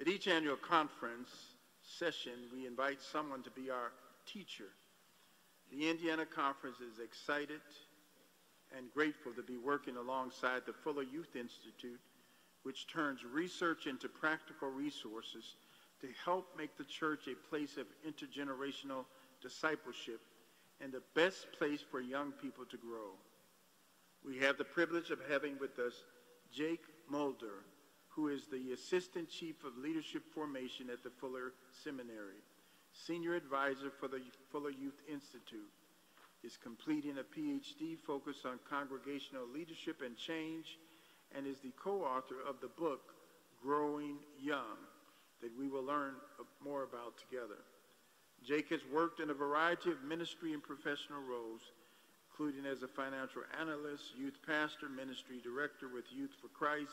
At each annual conference session, we invite someone to be our teacher. The Indiana Conference is excited and grateful to be working alongside the Fuller Youth Institute, which turns research into practical resources to help make the church a place of intergenerational discipleship and the best place for young people to grow. We have the privilege of having with us Jake Mulder, who is the Assistant Chief of Leadership Formation at the Fuller Seminary, Senior Advisor for the Fuller Youth Institute, is completing a PhD focused on congregational leadership and change, and is the co-author of the book, Growing Young, that we will learn more about together. Jake has worked in a variety of ministry and professional roles, including as a financial analyst, youth pastor, ministry director with Youth for Christ,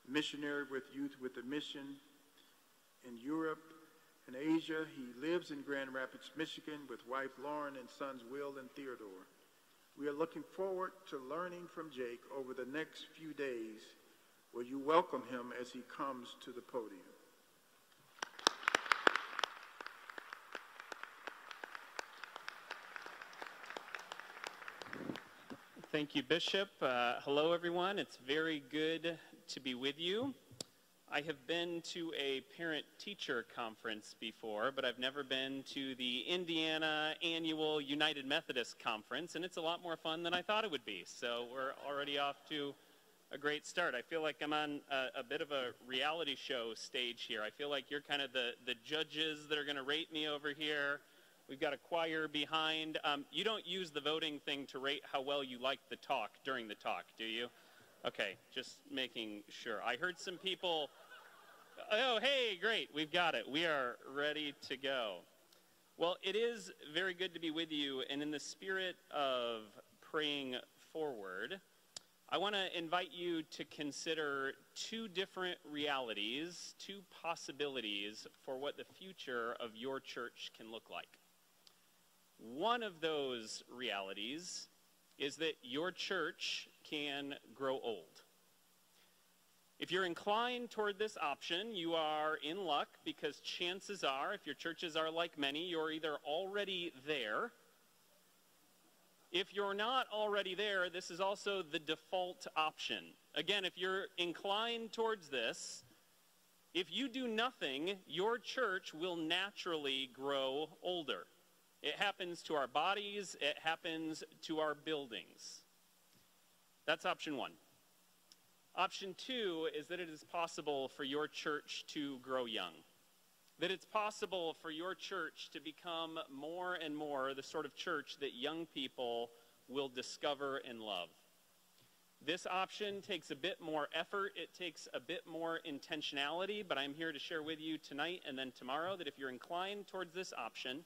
missionary with Youth with a Mission in Europe and Asia. He lives in Grand Rapids, Michigan with wife Lauren and sons Will and Theodore. We are looking forward to learning from Jake over the next few days. Will you welcome him as he comes to the podium? Thank you, Bishop. Hello, everyone. It's very good to be with you. I have been to a parent-teacher conference before, but I've never been to the Indiana Annual United Methodist Conference, and it's a lot more fun than I thought it would be. So we're already off to a great start. I feel like I'm on a bit of a reality show stage here. I feel like you're kind of the judges that are going to rate me over here. We've got a choir behind. You don't use the voting thing to rate how well you like the talk during the talk, do you? Okay, just making sure. I heard some people, oh, hey, great, we've got it. We are ready to go. Well, it is very good to be with you, and in the spirit of praying forward, I want to invite you to consider two different realities, two possibilities for what the future of your church can look like. One of those realities is that your church can grow old. If you're inclined toward this option, you are in luck, because chances are, if your churches are like many, you're either already there. If you're not already there, this is also the default option. Again, if you're inclined towards this, if you do nothing, your church will naturally grow older. It happens to our bodies, it happens to our buildings. That's option one. Option two is that it is possible for your church to grow young. That it's possible for your church to become more and more the sort of church that young people will discover and love. This option takes a bit more effort, it takes a bit more intentionality, but I'm here to share with you tonight and then tomorrow that if you're inclined towards this option,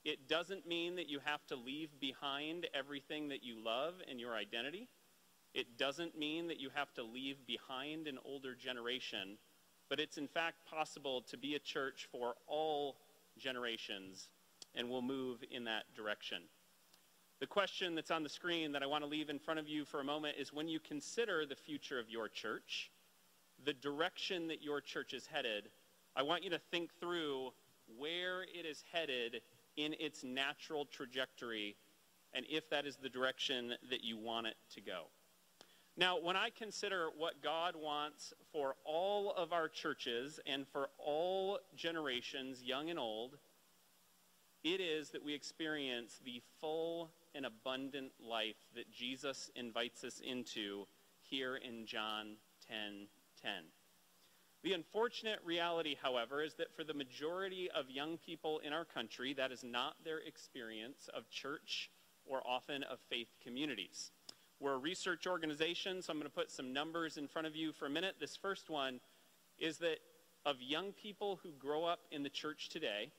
it doesn't mean that you have to leave behind everything that you love and your identity. It doesn't mean that you have to leave behind an older generation, but it's in fact possible to be a church for all generations, and we'll move in that direction. The question that's on the screen that I want to leave in front of you for a moment is, when you consider the future of your church, the direction that your church is headed, I want you to think through where it is headed in its natural trajectory, and if that is the direction that you want it to go. Now, when I consider what God wants for all of our churches and for all generations, young and old, it is that we experience the full and abundant life that Jesus invites us into here in John 10:10. The unfortunate reality, however, is that for the majority of young people in our country, that is not their experience of church or often of faith communities. We're a research organization, so I'm going to put some numbers in front of you for a minute. This first one is that of young people who grow up in the church today,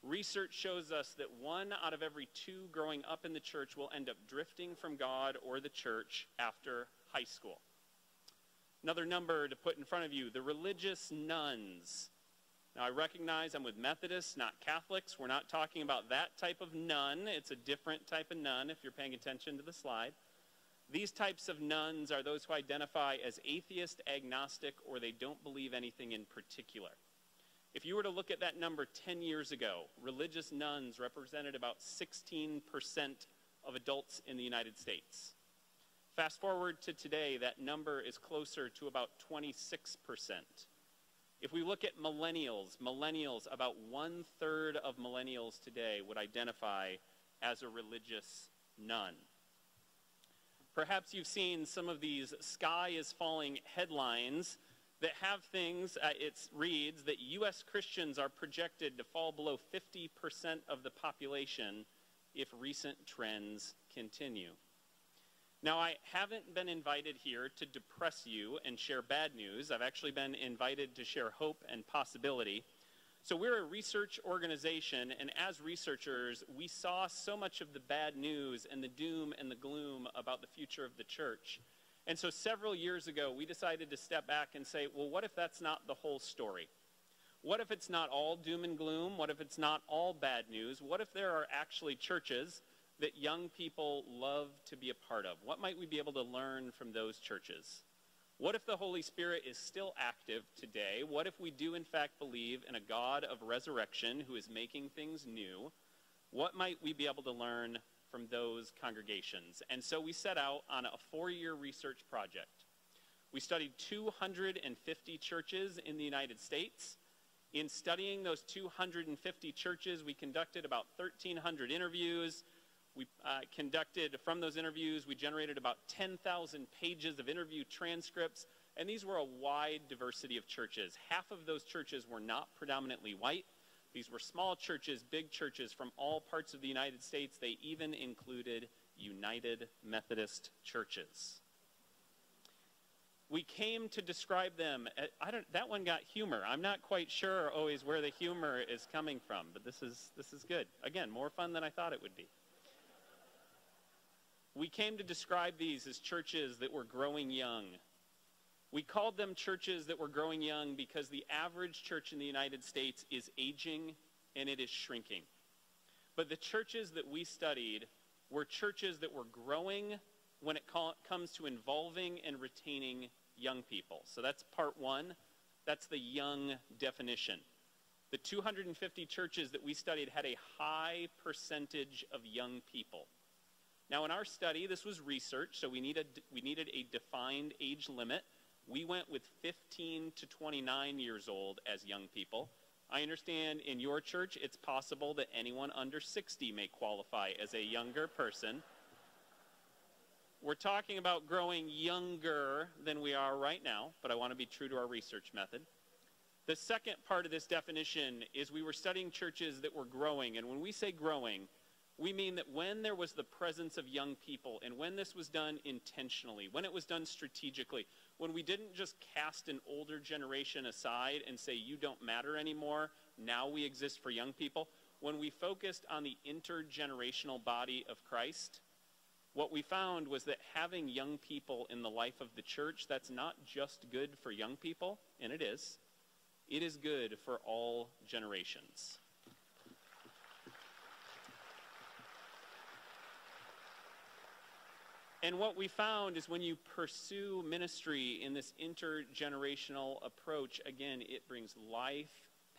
research shows us that 1 out of every 2 growing up in the church will end up drifting from God or the church after high school. Another number to put in front of you, the religious nuns. Now, I recognize I'm with Methodists, not Catholics. We're not talking about that type of nun. It's a different type of nun, if you're paying attention to the slide. These types of nones are those who identify as atheist, agnostic, or they don't believe anything in particular. If you were to look at that number 10 years ago, religious nuns represented about 16% of adults in the United States. Fast forward to today, that number is closer to about 26%. If we look at millennials, about 1/3 of millennials today would identify as a religious nun. Perhaps you've seen some of these sky is falling headlines that have things, it reads that U.S. Christians are projected to fall below 50% of the population if recent trends continue. Now, I haven't been invited here to depress you and share bad news. I've actually been invited to share hope and possibility. So we're a research organization, and as researchers, we saw so much of the bad news and the doom and the gloom about the future of the church. And so several years ago, we decided to step back and say, well, what if that's not the whole story? What if it's not all doom and gloom? What if it's not all bad news? What if there are actually churches that young people love to be a part of? What might we be able to learn from those churches? What if the Holy Spirit is still active today? What if we do in fact believe in a God of resurrection who is making things new? What might we be able to learn from those congregations? And so we set out on a 4-year research project. We studied 250 churches in the United States. In studying those 250 churches, we conducted about 1,300 interviews. From those interviews, we generated about 10,000 pages of interview transcripts, and these were a wide diversity of churches. Half of those churches were not predominantly white. These were small churches, big churches from all parts of the United States. They even included United Methodist churches. We came to describe them, that one got humor. I'm not quite sure always where the humor is coming from, but this is good. Again, more fun than I thought it would be. We came to describe these as churches that were growing young. We called them churches that were growing young because the average church in the United States is aging and it is shrinking. But the churches that we studied were churches that were growing when it comes to involving and retaining young people. So that's part one. That's the young definition. The 250 churches that we studied had a high percentage of young people. Now, in our study, this was research, so we needed a defined age limit. We went with 15 to 29 years old as young people. I understand in your church, it's possible that anyone under 60 may qualify as a younger person. We're talking about growing younger than we are right now, but I want to be true to our research method. The second part of this definition is we were studying churches that were growing, and when we say growing, we mean that when there was the presence of young people and when this was done intentionally, when it was done strategically, when we didn't just cast an older generation aside and say, you don't matter anymore, now we exist for young people, when we focused on the intergenerational body of Christ, what we found was that having young people in the life of the church, that's not just good for young people, and it is good for all generations. And what we found is when you pursue ministry in this intergenerational approach, again, it brings life,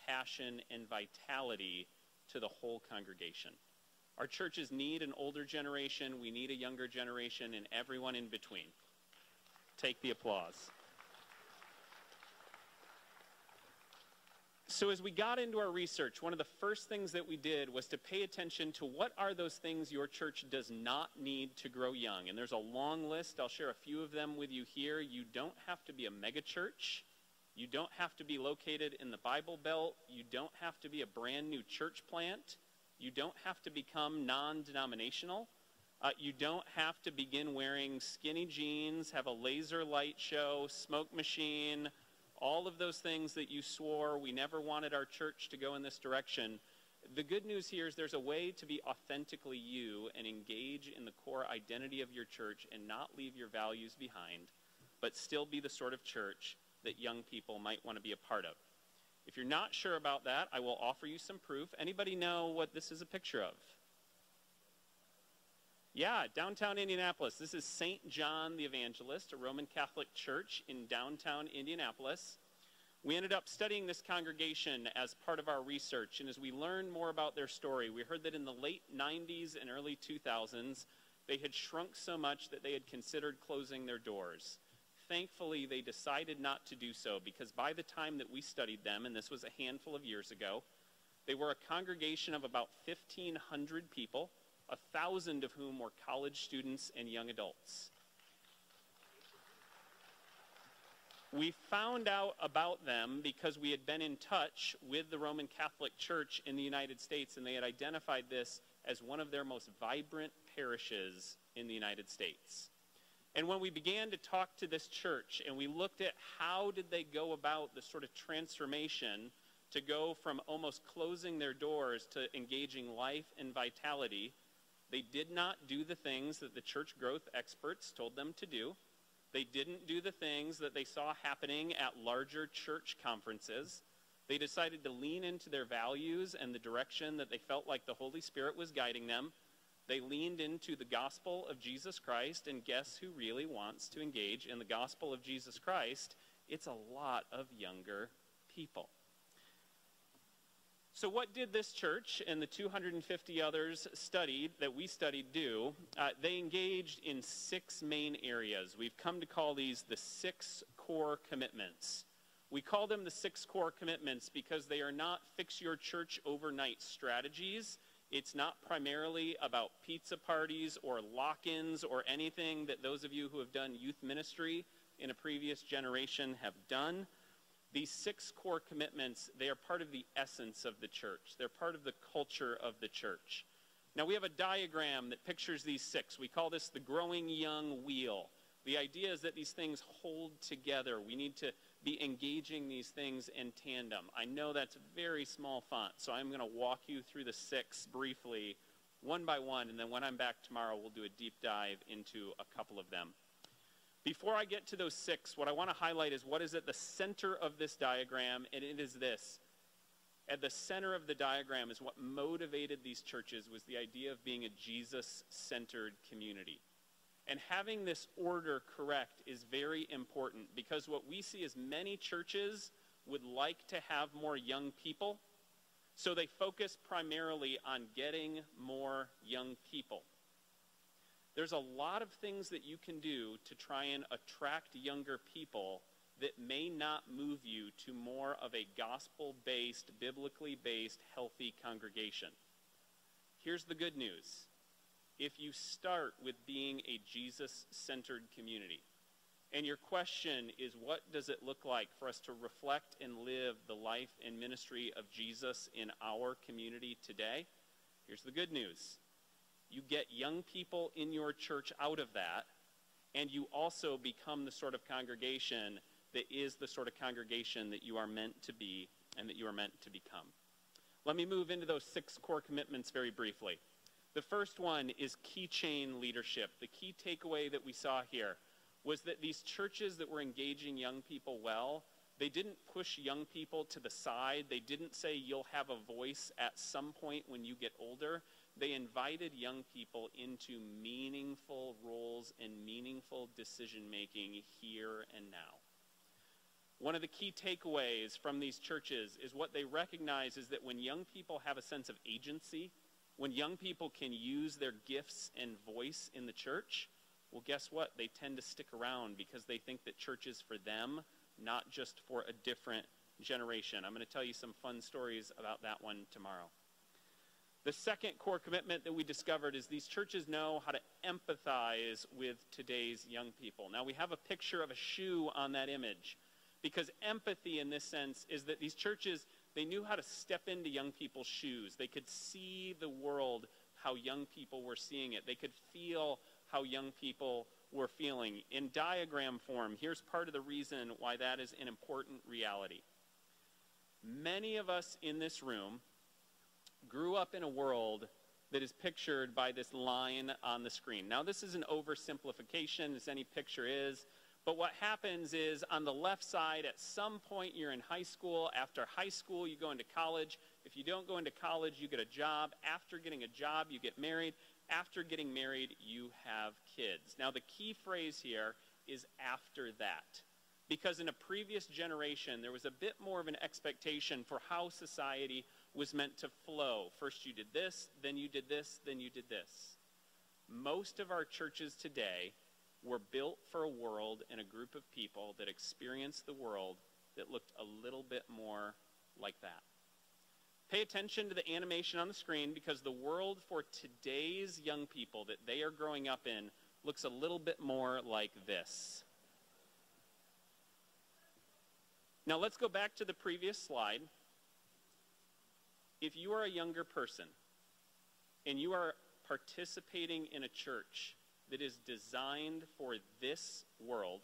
passion, and vitality to the whole congregation. Our churches need an older generation, we need a younger generation, and everyone in between. Take the applause. So as we got into our research, one of the first things that we did was to pay attention to what are those things your church does not need to grow young. And there's a long list. I'll share a few of them with you here. You don't have to be a megachurch. You don't have to be located in the Bible Belt. You don't have to be a brand new church plant. You don't have to become non-denominational. You don't have to begin wearing skinny jeans, have a laser light show, smoke machine, all of those things that you swore we never wanted our church to go in this direction. The good news here is there's a way to be authentically you and engage in the core identity of your church and not leave your values behind, but still be the sort of church that young people might want to be a part of. If you're not sure about that, I will offer you some proof. Anybody know what this is a picture of? Yeah, downtown Indianapolis. This is St. John the Evangelist, a Roman Catholic church in downtown Indianapolis. We ended up studying this congregation as part of our research, and as we learned more about their story, we heard that in the late 90s and early 2000s, they had shrunk so much that they had considered closing their doors. Thankfully, they decided not to do so, because by the time that we studied them, and this was a handful of years ago, they were a congregation of about 1,500 people, 1,000 of whom were college students and young adults. We found out about them because we had been in touch with the Roman Catholic Church in the United States, and they had identified this as one of their most vibrant parishes in the United States. And when we began to talk to this church and we looked at how did they go about the sort of transformation to go from almost closing their doors to engaging life and vitality, they did not do the things that the church growth experts told them to do. They didn't do the things that they saw happening at larger church conferences. They decided to lean into their values and the direction that they felt like the Holy Spirit was guiding them. They leaned into the gospel of Jesus Christ, and guess who really wants to engage in the gospel of Jesus Christ? It's a lot of younger people. So what did this church and the 250 others that we studied do? They engaged in 6 main areas. We've come to call these the 6 core commitments. We call them the 6 core commitments because they are not fix your church overnight strategies. It's not primarily about pizza parties or lock-ins or anything that those of you who have done youth ministry in a previous generation have done. These 6 core commitments, they are part of the essence of the church. They're part of the culture of the church. Now, we have a diagram that pictures these 6. We call this the growing young wheel. The idea is that these things hold together. We need to be engaging these things in tandem. I know that's very small font, so I'm going to walk you through the 6 briefly, one by one, and then when I'm back tomorrow, we'll do a deep dive into a couple of them. Before I get to those 6, what I want to highlight is what is at the center of this diagram, and it is this. At the center of the diagram is what motivated these churches was the idea of being a Jesus-centered community. And having this order correct is very important because what we see is many churches would like to have more young people, so they focus primarily on getting more young people. There's a lot of things that you can do to try and attract younger people that may not move you to more of a gospel-based, biblically based, healthy congregation. Here's the good news. If you start with being a Jesus-centered community, and your question is, what does it look like for us to reflect and live the life and ministry of Jesus in our community today? Here's the good news. You get young people in your church out of that, and you also become the sort of congregation that is the sort of congregation that you are meant to be and that you are meant to become. Let me move into those 6 core commitments very briefly. The first one is keychain leadership. The key takeaway that we saw here was that these churches that were engaging young people well, they didn't push young people to the side. They didn't say you'll have a voice at some point when you get older. They invited young people into meaningful roles and meaningful decision-making here and now. One of the key takeaways from these churches is what they recognize is that when young people have a sense of agency, when young people can use their gifts and voice in the church, well, guess what? They tend to stick around because they think that church is for them, not just for a different generation. I'm going to tell you some fun stories about that one tomorrow. The second core commitment that we discovered is these churches know how to empathize with today's young people. Now, we have a picture of a shoe on that image because empathy in this sense is that these churches, they knew how to step into young people's shoes. They could see the world how young people were seeing it. They could feel how young people were feeling. In diagram form, here's part of the reason why that is an important reality. Many of us in this room grew up in a world that is pictured by this line on the screen. Now, this is an oversimplification, as any picture is, but what happens is on the left side, at some point you're in high school. After high school, you go into college. If you don't go into college, you get a job. After getting a job, you get married. after getting married, you have kids. Now, the key phrase here is after that. Because in a previous generation, there was a bit more of an expectation for how society was meant to flow. First you did this, then you did this, then you did this. Most of our churches today were built for a world and a group of people that experienced the world that looked a little bit more like that. Pay attention to the animation on the screen, because the world for today's young people that they are growing up in looks a little bit more like this. Now let's go back to the previous slide. If you are a younger person and you are participating in a church that is designed for this world,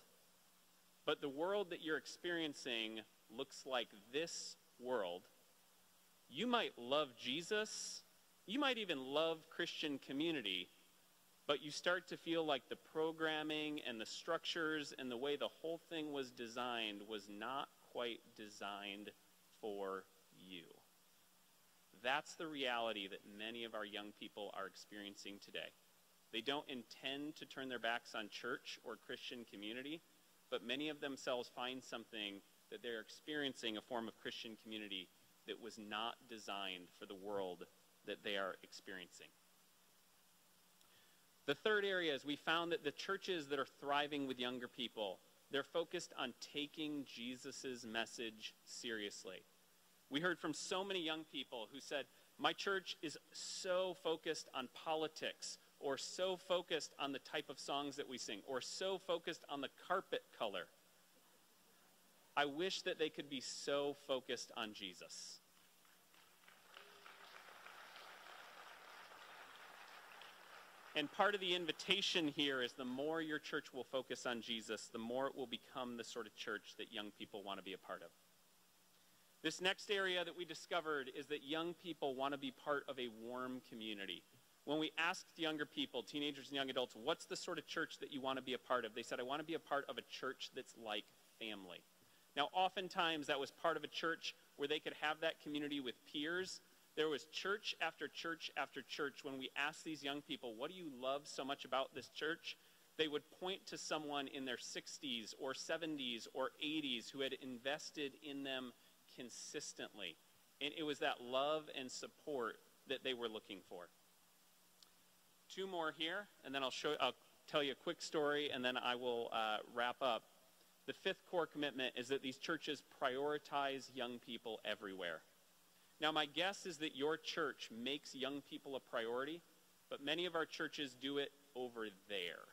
but the world that you're experiencing looks like this world, you might love Jesus, you might even love Christian community, but you start to feel like the programming and the structures and the way the whole thing was designed was not quite designed for you. That's the reality that many of our young people are experiencing today. They don't intend to turn their backs on church or Christian community, but many of themselves find something that they're experiencing, a form of Christian community that was not designed for the world that they are experiencing. The third area is we found that the churches that are thriving with younger people, they're focused on taking Jesus' message seriously. We heard from so many young people who said, my church is so focused on politics, or so focused on the type of songs that we sing, or so focused on the carpet color. I wish that they could be so focused on Jesus. And part of the invitation here is the more your church will focus on Jesus, the more it will become the sort of church that young people want to be a part of. This next area that we discovered is that young people want to be part of a warm community. When we asked younger people, teenagers and young adults, what's the sort of church that you want to be a part of? They said, I want to be a part of a church that's like family. Now, oftentimes that was part of a church where they could have that community with peers. There was church after church after church. When we asked these young people, what do you love so much about this church? They would point to someone in their 60s or 70s or 80s who had invested in them consistently. And it was that love and support that they were looking for. Two more here, and then I'll tell you a quick story, and then I will wrap up. The fifth core commitment is that these churches prioritize young people everywhere. Now, my guess is that your church makes young people a priority, but many of our churches do it over there.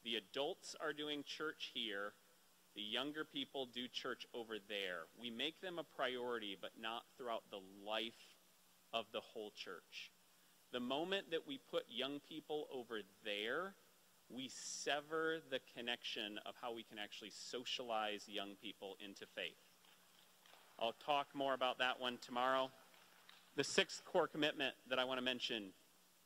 The adults are doing church here. The younger people do church over there. We make them a priority, but not throughout the life of the whole church. The moment that we put young people over there, we sever the connection of how we can actually socialize young people into faith. I'll talk more about that one tomorrow. The sixth core commitment that I want to mention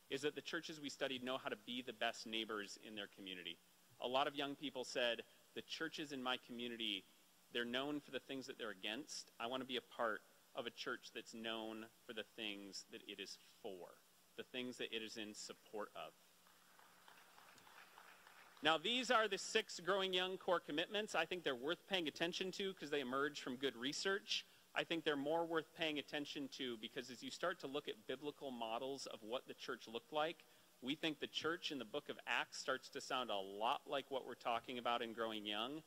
is that the churches we studied know how to be the best neighbors in their community. A lot of young people said, the churches in my community, they're known for the things that they're against. I want to be a part of a church that's known for the things that it is for, the things that it is in support of. Now, these are the 6 growing young core commitments. I think they're worth paying attention to because they emerge from good research. I think they're more worth paying attention to because as you start to look at biblical models of what the church looked like, we think the church in the book of Acts starts to sound a lot like what we're talking about in Growing Young.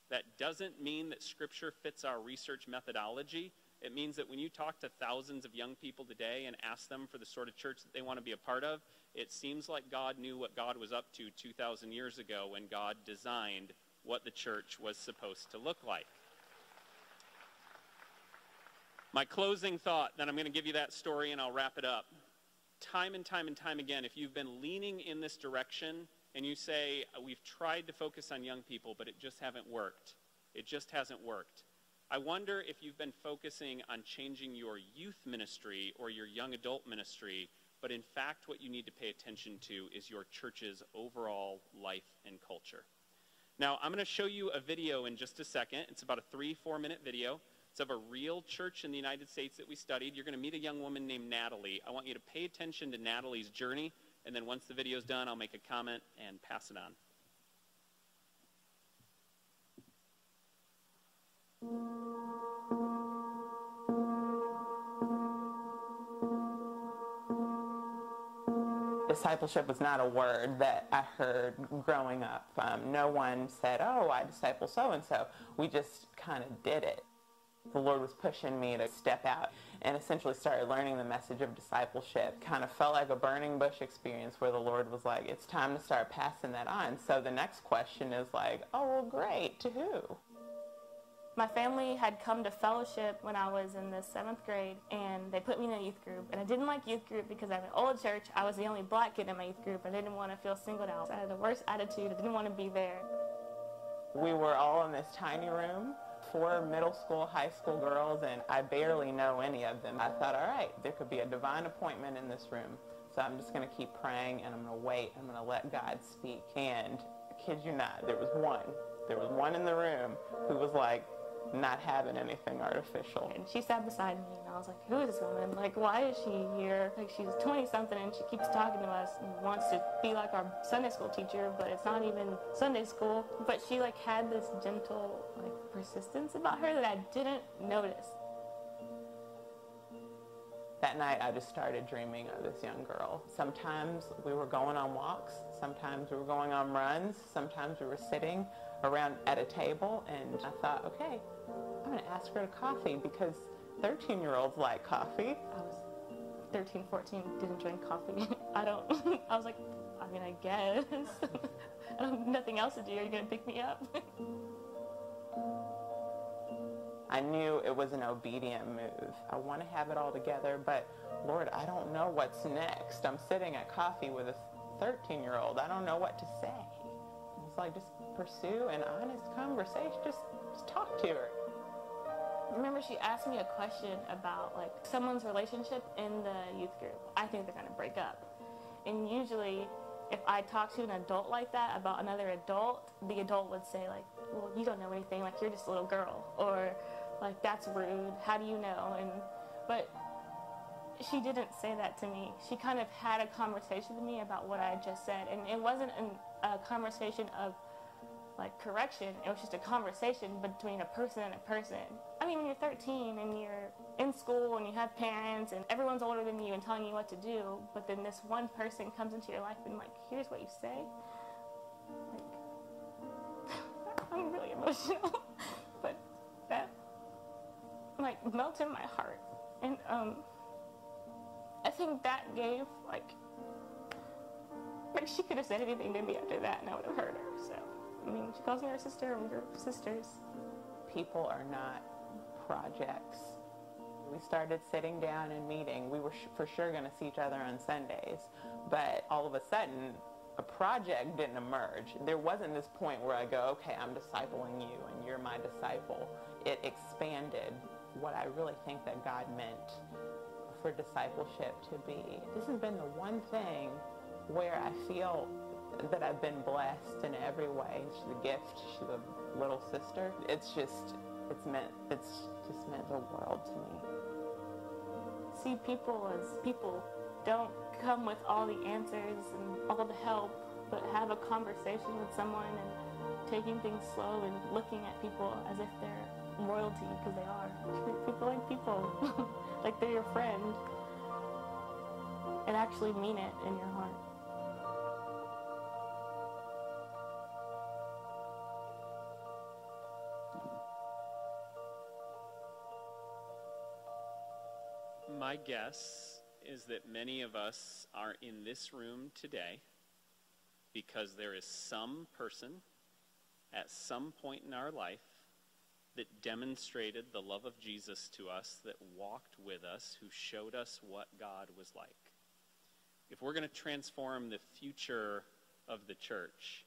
That doesn't mean that Scripture fits our research methodology. It means that when you talk to thousands of young people today and ask them for the sort of church that they want to be a part of, it seems like God knew what God was up to 2,000 years ago when God designed what the church was supposed to look like. My closing thought, then I'm going to give you that story and I'll wrap it up. Time and time and time again, if you've been leaning in this direction and you say, we've tried to focus on young people, but it just hasn't worked. It just hasn't worked. I wonder if you've been focusing on changing your youth ministry or your young adult ministry, but in fact what you need to pay attention to is your church's overall life and culture. Now, I'm going to show you a video in just a second. It's about a 3-4 minute video. It's of a real church in the United States that we studied. You're going to meet a young woman named Natalie. I want you to pay attention to Natalie's journey And then once the video's done, I'll make a comment and pass it on. Discipleship was not a word that I heard growing up. No one said, oh, I disciple so-and-so. We just kind of did it. The Lord was pushing me to step out and essentially started learning the message of discipleship. Kind of felt like a burning bush experience where the Lord was like, it's time to start passing that on. So the next question is like, oh, well, great. To who? My family had come to fellowship when I was in the 7th grade, and they put me in a youth group. And I didn't like youth group because at an old church, I was the only black kid in my youth group. I didn't want to feel singled out. I had the worst attitude. I didn't want to be there. We were all in this tiny room, 4 middle school, high school girls, and I barely know any of them. I thought, all right, there could be a divine appointment in this room. So I'm just going to keep praying, and I'm going to wait. I'm going to let God speak. And I kid you not, there was one in the room who was like, not having anything artificial. And she sat beside me, and I was like, who is this woman? Like, why is she here? Like, she's 20-something, and she keeps talking to us and wants to be like our Sunday school teacher, but it's not even Sunday school. But she, like, had this gentle, like, persistence about her that I didn't notice. That night, I just started dreaming of this young girl. Sometimes we were going on walks. Sometimes we were going on runs. Sometimes we were sitting around at a table, and I thought, okay, I'm going to ask her to coffee because 13-year-olds like coffee. I was 13, 14, didn't drink coffee. I was like, I mean, I guess. I don't have nothing else to do. Are you going to pick me up? I knew it was an obedient move. I want to have it all together, but Lord, I don't know what's next. I'm sitting at coffee with a 13-year-old. I don't know what to say. It's like, just pursue an honest conversation. Just talk to her. I remember she asked me a question about like someone's relationship in the youth group. I think they're going to break up. And usually if I talk to an adult like that about another adult, the adult would say like, well, you don't know anything. Like, you're just a little girl. Or like, that's rude. How do you know? But she didn't say that to me. She kind of had a conversation with me about what I had just said. And it wasn't a conversation of like correction. It was just a conversation between a person and a person. I mean, when you're 13 and you're in school and you have parents and everyone's older than you and telling you what to do, but then this one person comes into your life and like, here's what you say. Like, I'm really emotional, but that like melted my heart. And I think that gave like she could have said anything to me after that and I would have hurt her. So I mean, she calls me her sister, and we're sisters. People are not projects. We started sitting down and meeting. We were for sure going to see each other on Sundays, but all of a sudden, a project didn't emerge. There wasn't this point where I go, okay, I'm discipling you, and you're my disciple. It expanded what I really think that God meant for discipleship to be. This has been the one thing where I feel that I've been blessed in every way. She's a gift. She's a little sister. It's just meant the world to me. See people as people. Don't come with all the answers and all the help, but have a conversation with someone and taking things slow and looking at people as if they're royalty, because they are. Treat people like people, like they're your friend, and actually mean it in your heart. My guess is that many of us are in this room today because there is some person at some point in our life that demonstrated the love of Jesus to us, that walked with us, who showed us what God was like. If we're going to transform the future of the church,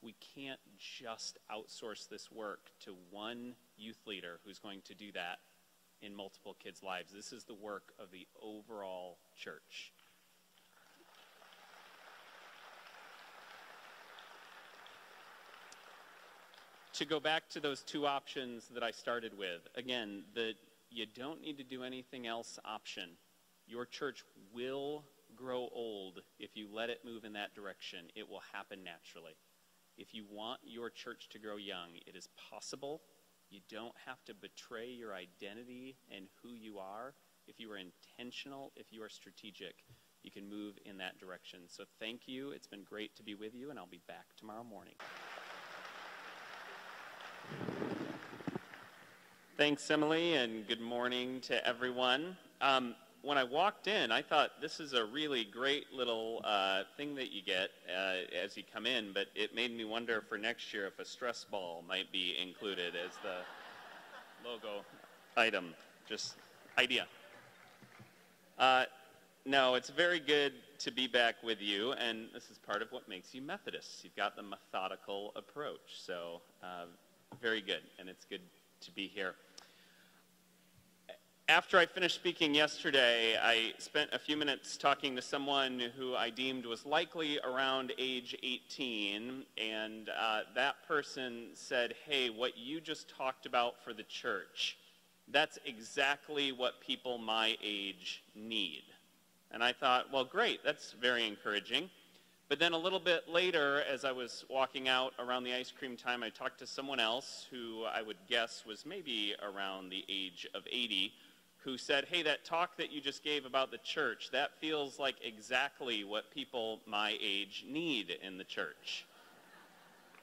we can't just outsource this work to one youth leader who's going to do that in multiple kids' lives. This is the work of the overall church. To go back to those two options that I started with, again, the you don't need to do anything else option. Your church will grow old if you let it move in that direction. It will happen naturally. If you want your church to grow young, it is possible. You don't have to betray your identity and who you are. If you are intentional, if you are strategic, you can move in that direction. So thank you. It's been great to be with you, and I'll be back tomorrow morning. Thanks, Emily, and good morning to everyone. When I walked in, I thought this is a really great little thing that you get as you come in, but it made me wonder for next year if a stress ball might be included as the logo item. Just idea. No, it's very good to be back with you, and this is part of what makes you Methodists. You've got the methodical approach, so very good, and it's good to be here. After I finished speaking yesterday, I spent a few minutes talking to someone who I deemed was likely around age 18, and that person said, hey, what you just talked about for the church, that's exactly what people my age need. And I thought, well, great, that's very encouraging. But then a little bit later, as I was walking out around the ice cream time, I talked to someone else who I would guess was maybe around the age of 80, who said, hey, that talk that you just gave about the church, that feels like exactly what people my age need in the church.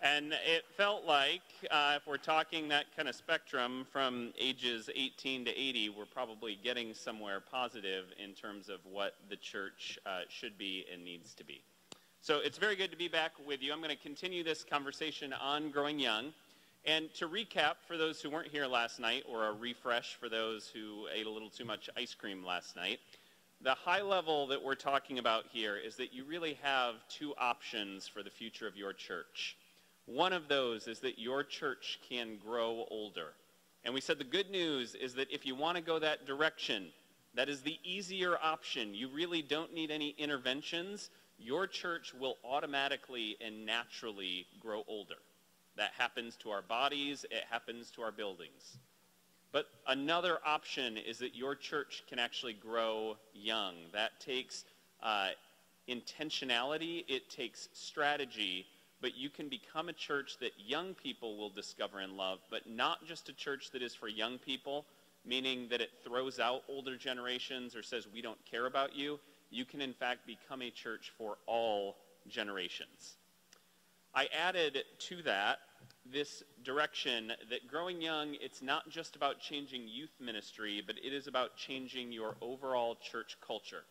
And it felt like, if we're talking that kind of spectrum from ages 18 to 80, we're probably getting somewhere positive in terms of what the church should be and needs to be. So it's very good to be back with you. I'm going to continue this conversation on growing young. And to recap for those who weren't here last night, or a refresh for those who ate a little too much ice cream last night, the high level that we're talking about here is that you really have two options for the future of your church. One of those is that your church can grow older. And we said the good news is that if you want to go that direction, that is the easier option. You really don't need any interventions. Your church will automatically and naturally grow older. That happens to our bodies, it happens to our buildings. But another option is that your church can actually grow young. That takes intentionality, it takes strategy, but you can become a church that young people will discover and love, but not just a church that is for young people, meaning that it throws out older generations or says we don't care about you. You can in fact become a church for all generations. I added to that this direction that growing young, it's not just about changing youth ministry, but it is about changing your overall church culture.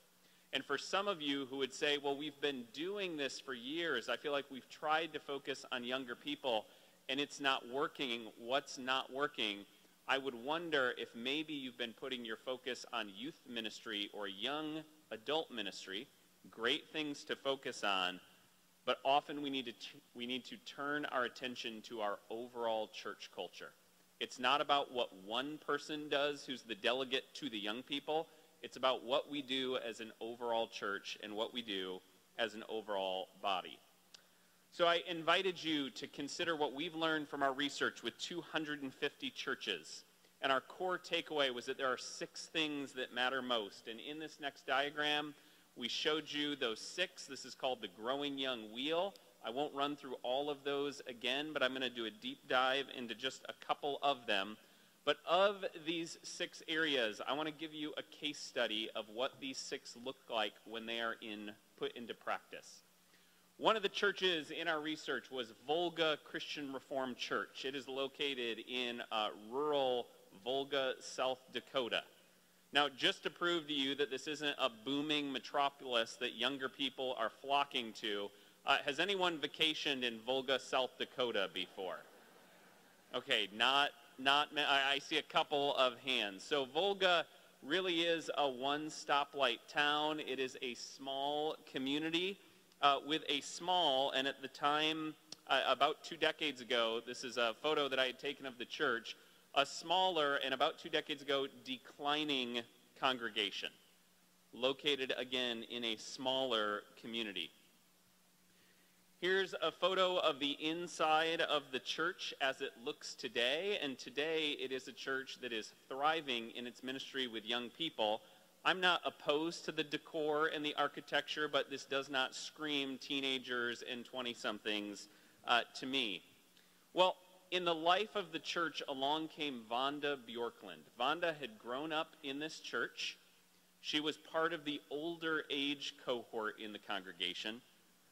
And for some of you who would say, well, we've been doing this for years, I feel like we've tried to focus on younger people and it's not working. What's not working? I would wonder if maybe you've been putting your focus on youth ministry or young adult ministry, great things to focus on, but often we need to turn our attention to our overall church culture. It's not about what one person does who's the delegate to the young people. It's about what we do as an overall church and what we do as an overall body. So I invited you to consider what we've learned from our research with 250 churches. And our core takeaway was that there are 6 things that matter most. And in this next diagram, we showed you those 6. This is called the Growing Young Wheel. I won't run through all of those again, but I'm going to do a deep dive into just a couple of them. But of these 6 areas, I want to give you a case study of what these 6 look like when they are put into practice. One of the churches in our research was Volga Christian Reformed Church. It is located in rural Volga, South Dakota. Now, just to prove to you that this isn't a booming metropolis that younger people are flocking to, has anyone vacationed in Volga, South Dakota before? Okay, I see a couple of hands. So Volga really is a one-stoplight town. It is a small community with a small, and at the time, about 2 decades ago, this is a photo that I had taken of the church, a smaller and about 2 decades ago declining congregation, located again in a smaller community. Here's a photo of the inside of the church as it looks today, and today it is a church that is thriving in its ministry with young people. I'm not opposed to the decor and the architecture, but this does not scream teenagers and 20-somethings to me. Well, in the life of the church, along came Vonda Bjorklund. Vonda had grown up in this church. She was part of the older age cohort in the congregation.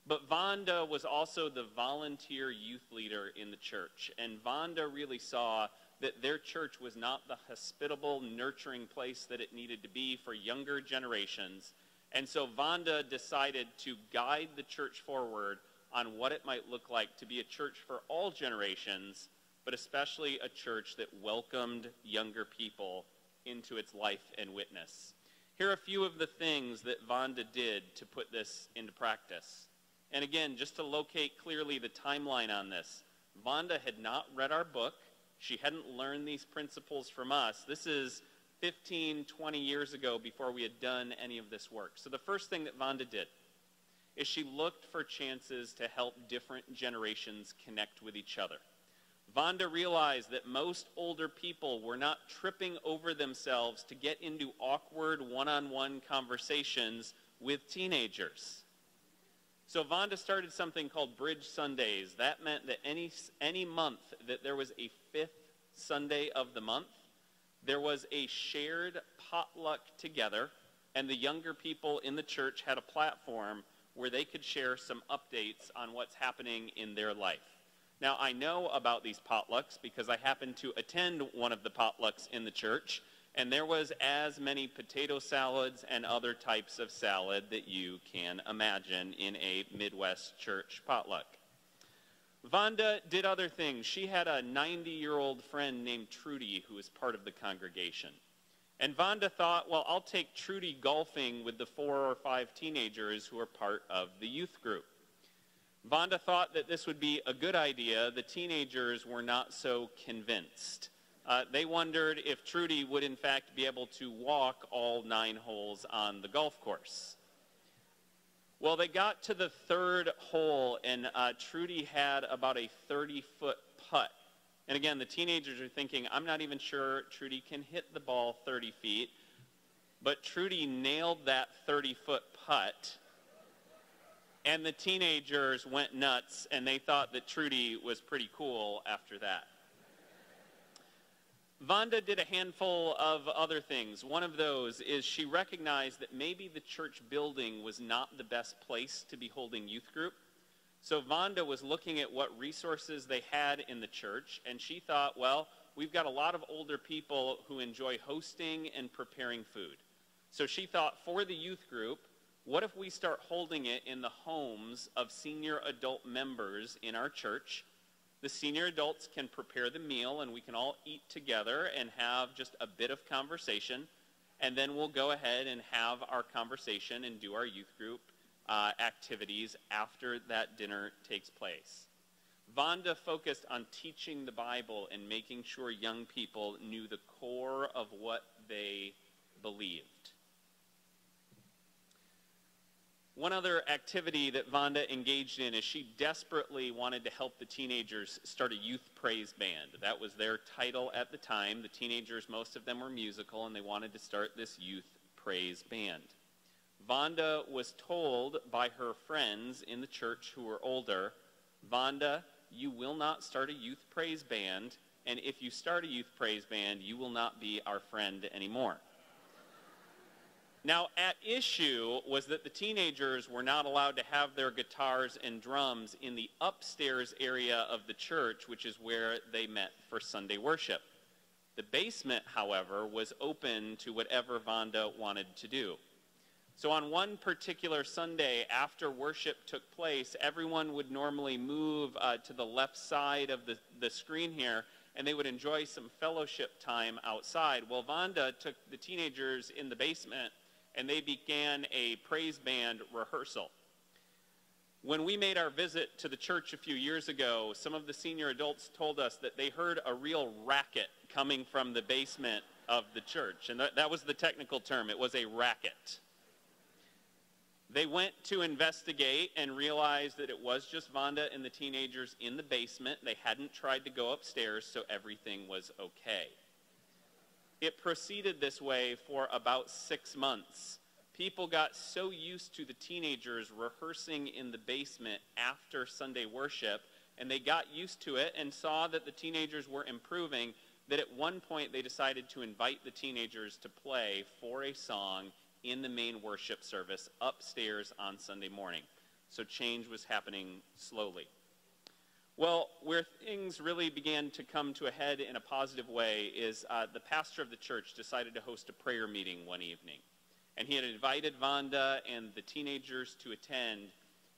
But Vonda was also the volunteer youth leader in the church. And Vonda really saw that their church was not the hospitable, nurturing place that it needed to be for younger generations. And so Vonda decided to guide the church forward on what it might look like to be a church for all generations, but especially a church that welcomed younger people into its life and witness. Here are a few of the things that Vonda did to put this into practice. And again, just to locate clearly the timeline on this, Vonda had not read our book. She hadn't learned these principles from us. This is 15, 20 years ago before we had done any of this work. So the first thing that Vonda did is she looked for chances to help different generations connect with each other. Vonda realized that most older people were not tripping over themselves to get into awkward one-on-one conversations with teenagers. So Vonda started something called Bridge Sundays. That meant that any month that there was a fifth Sunday of the month, there was a shared potluck together, and the younger people in the church had a platform where they could share some updates on what's happening in their life. Now, I know about these potlucks because I happened to attend one of the potlucks in the church, and there was as many potato salads and other types of salad that you can imagine in a Midwest church potluck. Vonda did other things. She had a 90-year-old friend named Trudy who was part of the congregation. And Vonda thought, well, I'll take Trudy golfing with the 4 or 5 teenagers who are part of the youth group. Vonda thought that this would be a good idea. The teenagers were not so convinced. They wondered if Trudy would in fact be able to walk all 9 holes on the golf course. Well, they got to the 3rd hole, and Trudy had about a 30-foot putt. And again, the teenagers are thinking, I'm not even sure Trudy can hit the ball 30 feet. But Trudy nailed that 30-foot putt. And the teenagers went nuts, and they thought that Trudy was pretty cool after that. Vonda did a handful of other things. One of those is she recognized that maybe the church building was not the best place to be holding youth group. So Vonda was looking at what resources they had in the church, and she thought, well, we've got a lot of older people who enjoy hosting and preparing food. So she thought, for the youth group, what if we start holding it in the homes of senior adult members in our church? The senior adults can prepare the meal, and we can all eat together and have just a bit of conversation, and then we'll go ahead and have our conversation and do our youth group activities after that dinner takes place. Vonda focused on teaching the Bible and making sure young people knew the core of what they believed. One other activity that Vonda engaged in is she desperately wanted to help the teenagers start a youth praise band. That was their title at the time. The teenagers, most of them were musical, and they wanted to start this youth praise band. Vonda was told by her friends in the church who were older, Vonda, you will not start a youth praise band, and if you start a youth praise band, you will not be our friend anymore. Now, at issue was that the teenagers were not allowed to have their guitars and drums in the upstairs area of the church, which is where they met for Sunday worship. The basement, however, was open to whatever Vonda wanted to do. So on one particular Sunday, after worship took place, everyone would normally move to the left side of the screen here, and they would enjoy some fellowship time outside. Well, Vonda took the teenagers in the basement, and they began a praise band rehearsal. When we made our visit to the church a few years ago, some of the senior adults told us that they heard a real racket coming from the basement of the church, and that was the technical term. It was a racket. They went to investigate and realized that it was just Vonda and the teenagers in the basement. They hadn't tried to go upstairs, so everything was okay. It proceeded this way for about 6 months. People got so used to the teenagers rehearsing in the basement after Sunday worship, and they got used to it and saw that the teenagers were improving, that at one point they decided to invite the teenagers to play for a song in the main worship service upstairs on Sunday morning. So change was happening slowly. Well, where things really began to come to a head in a positive way is the pastor of the church decided to host a prayer meeting one evening. And he had invited Vonda and the teenagers to attend.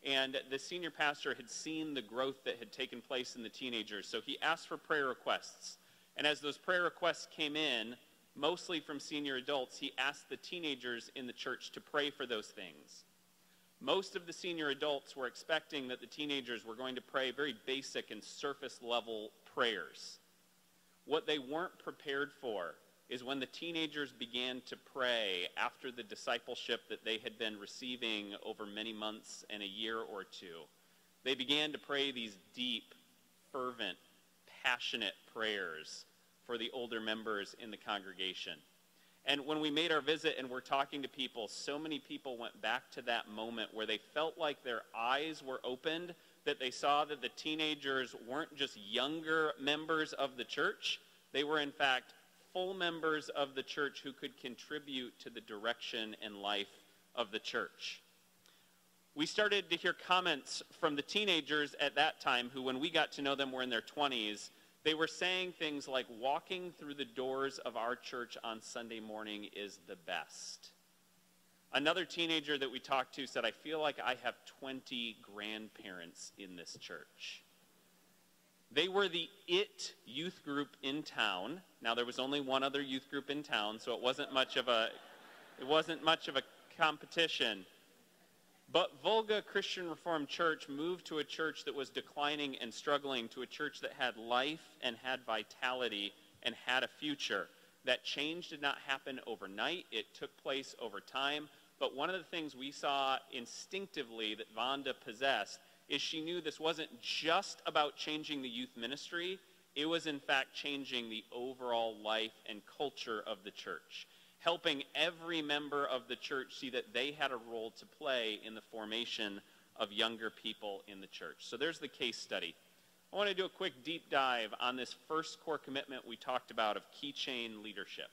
And the senior pastor had seen the growth that had taken place in the teenagers. So he asked for prayer requests. And as those prayer requests came in, mostly from senior adults, he asked the teenagers in the church to pray for those things. Most of the senior adults were expecting that the teenagers were going to pray very basic and surface level prayers. What they weren't prepared for is when the teenagers began to pray after the discipleship that they had been receiving over many months and a year or two. They began to pray these deep, fervent, passionate prayers for the older members in the congregation. And when we made our visit and we're talking to people, so many people went back to that moment where they felt like their eyes were opened, that they saw that the teenagers weren't just younger members of the church. They were, in fact, full members of the church who could contribute to the direction and life of the church. We started to hear comments from the teenagers at that time who, when we got to know them, were in their 20s. They were saying things like, walking through the doors of our church on Sunday morning is the best. Another teenager that we talked to said, I feel like I have 20 grandparents in this church. They were the IT youth group in town. Now, there was only one other youth group in town, so it wasn't much of a competition. But Volga Christian Reformed Church moved to a church that was declining and struggling, to a church that had life and had vitality and had a future. That change did not happen overnight. It took place over time. But one of the things we saw instinctively that Vonda possessed is she knew this wasn't just about changing the youth ministry. It was, in fact, changing the overall life and culture of the church, helping every member of the church see that they had a role to play in the formation of younger people in the church. So there's the case study. I want to do a quick deep dive on this first core commitment we talked about of keychain leadership.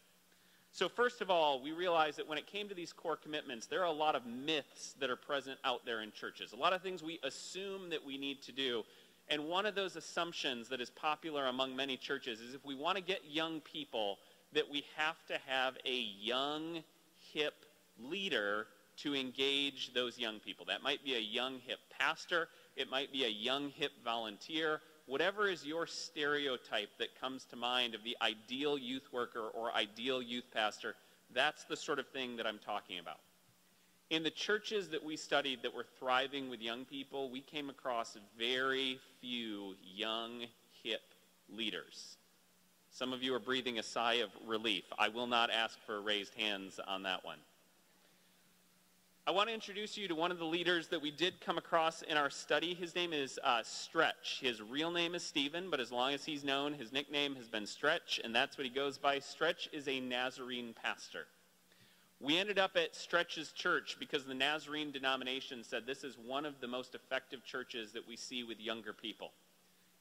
So first of all, we realized that when it came to these core commitments, there are a lot of myths that are present out there in churches, a lot of things we assume that we need to do. And one of those assumptions that is popular among many churches is if we want to get young people, that we have to have a young, hip leader to engage those young people. That might be a young, hip pastor. It might be a young, hip volunteer. Whatever is your stereotype that comes to mind of the ideal youth worker or ideal youth pastor, that's the sort of thing that I'm talking about. In the churches that we studied that were thriving with young people, we came across very few young, hip leaders. Some of you are breathing a sigh of relief. I will not ask for raised hands on that one. I want to introduce you to one of the leaders that we did come across in our study. His name is Stretch. His real name is Stephen, but as long as he's known, his nickname has been Stretch, and that's what he goes by. Stretch is a Nazarene pastor. We ended up at Stretch's church because the Nazarene denomination said this is one of the most effective churches that we see with younger people.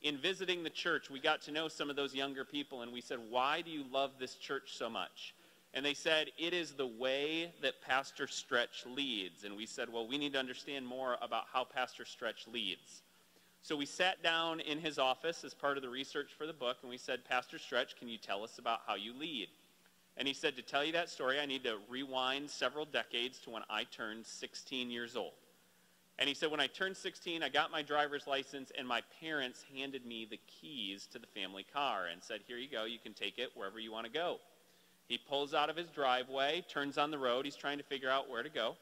In visiting the church, we got to know some of those younger people, and we said, why do you love this church so much? And they said, it is the way that Pastor Stretch leads. And we said, well, we need to understand more about how Pastor Stretch leads. So we sat down in his office as part of the research for the book, and we said, Pastor Stretch, can you tell us about how you lead? And he said, to tell you that story, I need to rewind several decades to when I turned 16 years old. And he said, when I turned 16, I got my driver's license, and my parents handed me the keys to the family car and said, here you go, you can take it wherever you want to go. He pulls out of his driveway, turns on the road. He's trying to figure out where to go.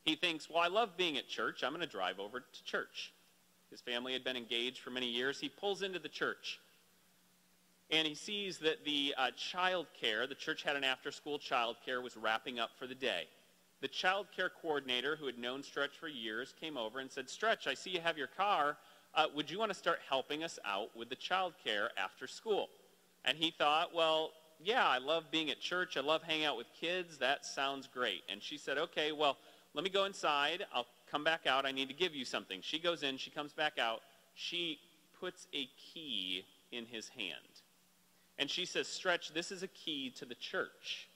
He thinks, well, I love being at church. I'm going to drive over to church. His family had been engaged for many years. He pulls into the church, and he sees that the child care, the church had an after-school child care, was wrapping up for the day. The child care coordinator, who had known Stretch for years, came over and said, Stretch, I see you have your car. Would you want to start helping us out with the child care after school? And he thought, well, yeah, I love being at church. I love hanging out with kids. That sounds great. And she said, okay, well, let me go inside. I'll come back out. I need to give you something. She goes in. She comes back out. She puts a key in his hand. And she says, Stretch, this is a key to the church.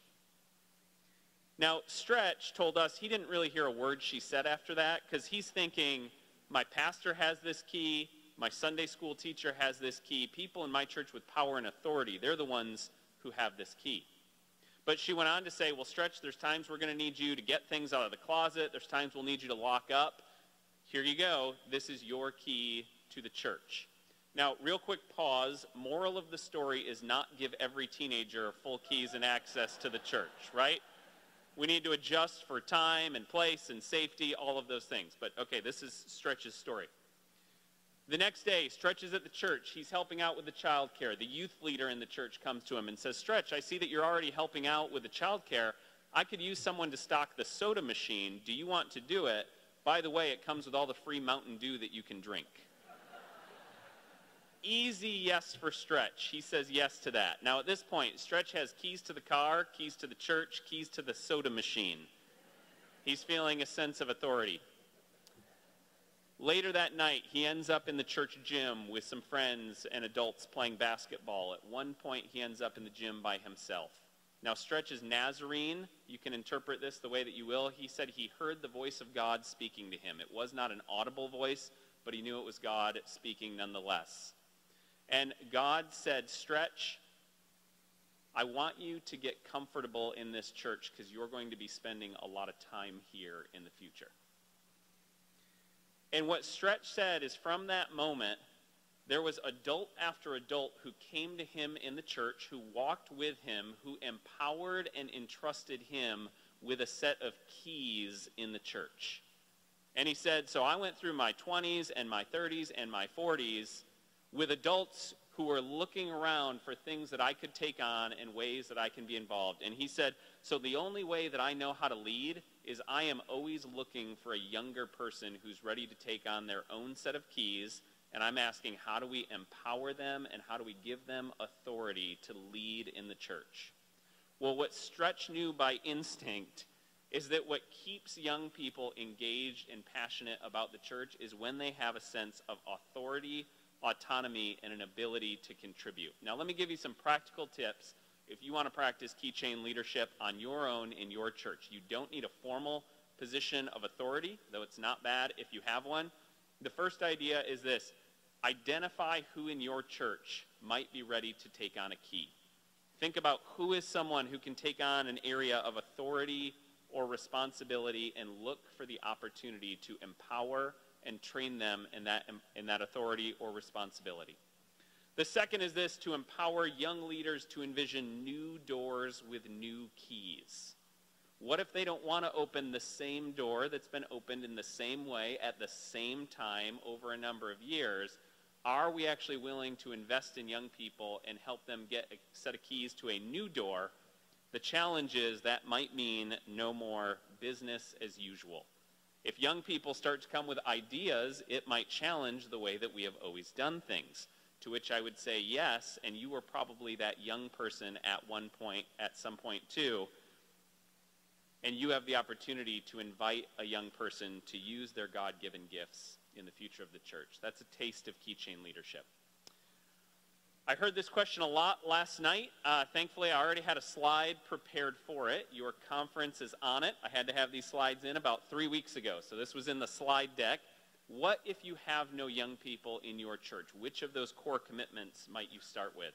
Now, Stretch told us he didn't really hear a word she said after that because he's thinking, my pastor has this key. My Sunday school teacher has this key. People in my church with power and authority, they're the ones who have this key. But she went on to say, well, Stretch, there's times we're going to need you to get things out of the closet. There's times we'll need you to lock up. Here you go. This is your key to the church. Now, real quick pause. Moral of the story is not give every teenager full keys and access to the church, right? We need to adjust for time and place and safety, all of those things. But, okay, this is Stretch's story. The next day, Stretch is at the church. He's helping out with the child care. The youth leader in the church comes to him and says, Stretch, I see that you're already helping out with the child care. I could use someone to stock the soda machine. Do you want to do it? By the way, it comes with all the free Mountain Dew that you can drink. Easy yes for Stretch. He says yes to that. Now, at this point, Stretch has keys to the car, keys to the church, keys to the soda machine. He's feeling a sense of authority. Later that night, he ends up in the church gym with some friends and adults playing basketball. At one point, he ends up in the gym by himself. Now, Stretch is Nazarene. You can interpret this the way that you will. He said he heard the voice of God speaking to him. It was not an audible voice, but he knew it was God speaking nonetheless. And God said, Stretch, I want you to get comfortable in this church because you're going to be spending a lot of time here in the future. And what Stretch said is from that moment, there was adult after adult who came to him in the church, who walked with him, who empowered and entrusted him with a set of keys in the church. And he said, so I went through my 20s and my 30s and my 40s with adults who were looking around for things that I could take on and ways that I can be involved. And he said, so the only way that I know how to lead is I am always looking for a younger person who's ready to take on their own set of keys, and I'm asking how do we empower them and how do we give them authority to lead in the church? Well, what Stretch knew by instinct is that what keeps young people engaged and passionate about the church is when they have a sense of authority, autonomy, and an ability to contribute. Now, let me give you some practical tips if you want to practice keychain leadership on your own in your church. You don't need a formal position of authority, though it's not bad if you have one. The first idea is this: identify who in your church might be ready to take on a key. Think about who is someone who can take on an area of authority or responsibility and look for the opportunity to empower and train them in that authority or responsibility. The second is this: to empower young leaders to envision new doors with new keys. What if they don't want to open the same door that's been opened in the same way at the same time over a number of years? Are we actually willing to invest in young people and help them get a set of keys to a new door? The challenge is that might mean no more business as usual. If young people start to come with ideas, it might challenge the way that we have always done things. To which I would say yes, and you were probably that young person at one point, at some point too, and you have the opportunity to invite a young person to use their God-given gifts in the future of the church. That's a taste of keychain leadership. I heard this question a lot last night. Thankfully, I already had a slide prepared for it. Your conference is on it. I had to have these slides in about 3 weeks ago, so this was in the slide deck. What if you have no young people in your church? Which of those core commitments might you start with?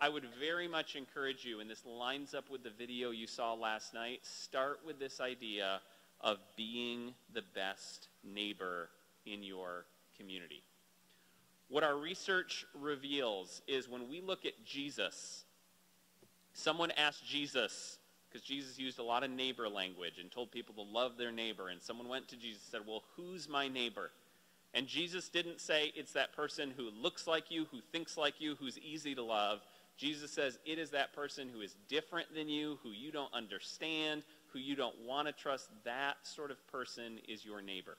I would very much encourage you, and this lines up with the video you saw last night, start with this idea of being the best neighbor in your community. What our research reveals is when we look at Jesus, someone asked Jesus, because Jesus used a lot of neighbor language and told people to love their neighbor, and someone went to Jesus and said, well, who's my neighbor? And Jesus didn't say it's that person who looks like you, who thinks like you, who's easy to love. Jesus says it is that person who is different than you, who you don't understand, who you don't want to trust. That sort of person is your neighbor.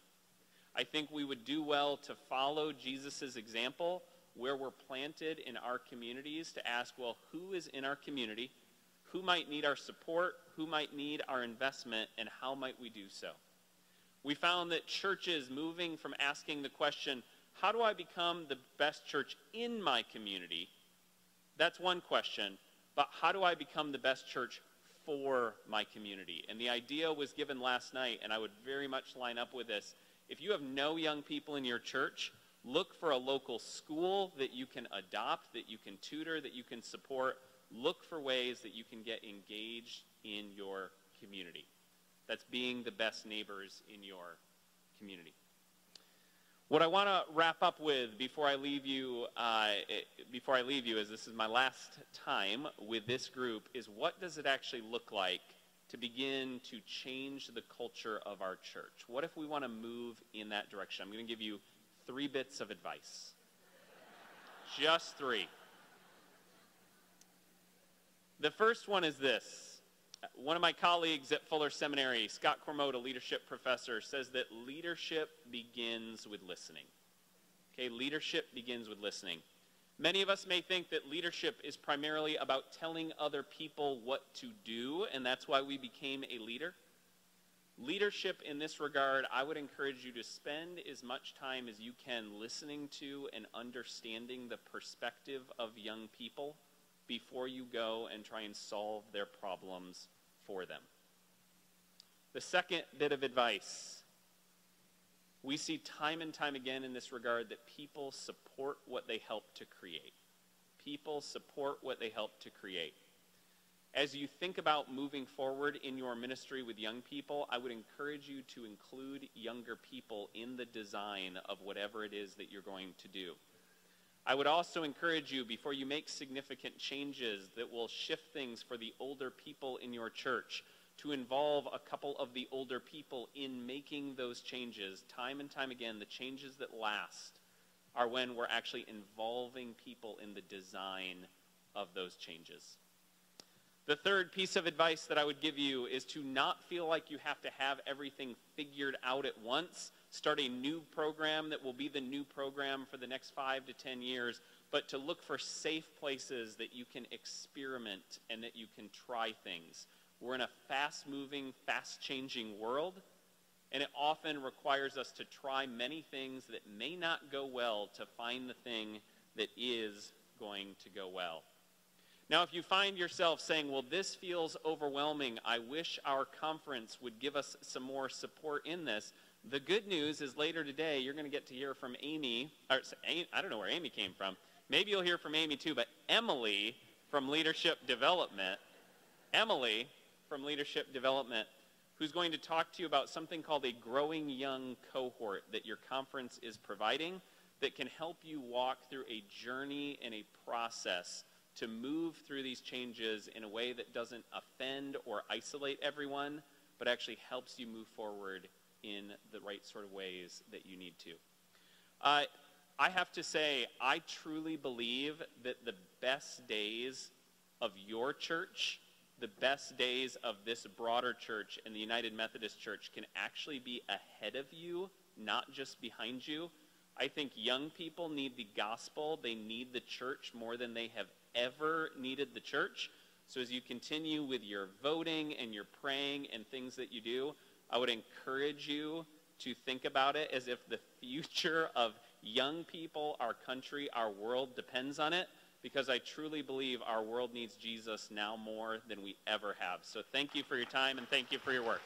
I think we would do well to follow Jesus' example where we're planted in our communities to ask, well, who is in our community? Who might need our support? Who might need our investment? And how might we do so? We found that churches moving from asking the question, how do I become the best church in my community? That's one question. But how do I become the best church for my community? And the idea was given last night, and I would very much line up with this. If you have no young people in your church, look for a local school that you can adopt, that you can tutor, that you can support. Look for ways that you can get engaged in your community. That's being the best neighbors in your community. What I want to wrap up with before I leave you, as this is my last time with this group, is what does it actually look like to begin to change the culture of our church? What if we want to move in that direction? I'm going to give you 3 bits of advice. Just 3. The first one is this. One of my colleagues at Fuller Seminary, Scott Cormode, a leadership professor, says that leadership begins with listening. Okay, leadership begins with listening. Many of us may think that leadership is primarily about telling other people what to do, and that's why we became a leader. Leadership in this regard, I would encourage you to spend as much time as you can listening to and understanding the perspective of young people before you go and try and solve their problems for them. The second bit of advice, we see time and time again in this regard that people support what they help to create. People support what they help to create. As you think about moving forward in your ministry with young people, I would encourage you to include younger people in the design of whatever it is that you're going to do. I would also encourage you, before you make significant changes that will shift things for the older people in your church, to involve a couple of the older people in making those changes. Time and time again, the changes that last are when we're actually involving people in the design of those changes. The third piece of advice that I would give you is to not feel like you have to have everything figured out at once, start a new program that will be the new program for the next 5 to 10 years, but to look for safe places that you can experiment and that you can try things. We're in a fast-moving, fast-changing world, and it often requires us to try many things that may not go well to find the thing that is going to go well. Now, if you find yourself saying, well, this feels overwhelming, I wish our conference would give us some more support in this, the good news is later today, you're going to get to hear from Amy. I don't know where Amy came from. Maybe you'll hear from Amy too, but Emily from Leadership Development, who's going to talk to you about something called a Growing Young cohort that your conference is providing that can help you walk through a journey and a process to move through these changes in a way that doesn't offend or isolate everyone, but actually helps you move forward in the right sort of ways that you need to. I have to say, I truly believe that the best days of your church, the best days of this broader church and the United Methodist Church can actually be ahead of you, not just behind you. I think young people need the gospel. They need the church more than they have ever needed the church. So as you continue with your voting and your praying and things that you do, I would encourage you to think about it as if the future of young people, our country, our world depends on it, because I truly believe our world needs Jesus now more than we ever have. So thank you for your time and thank you for your work.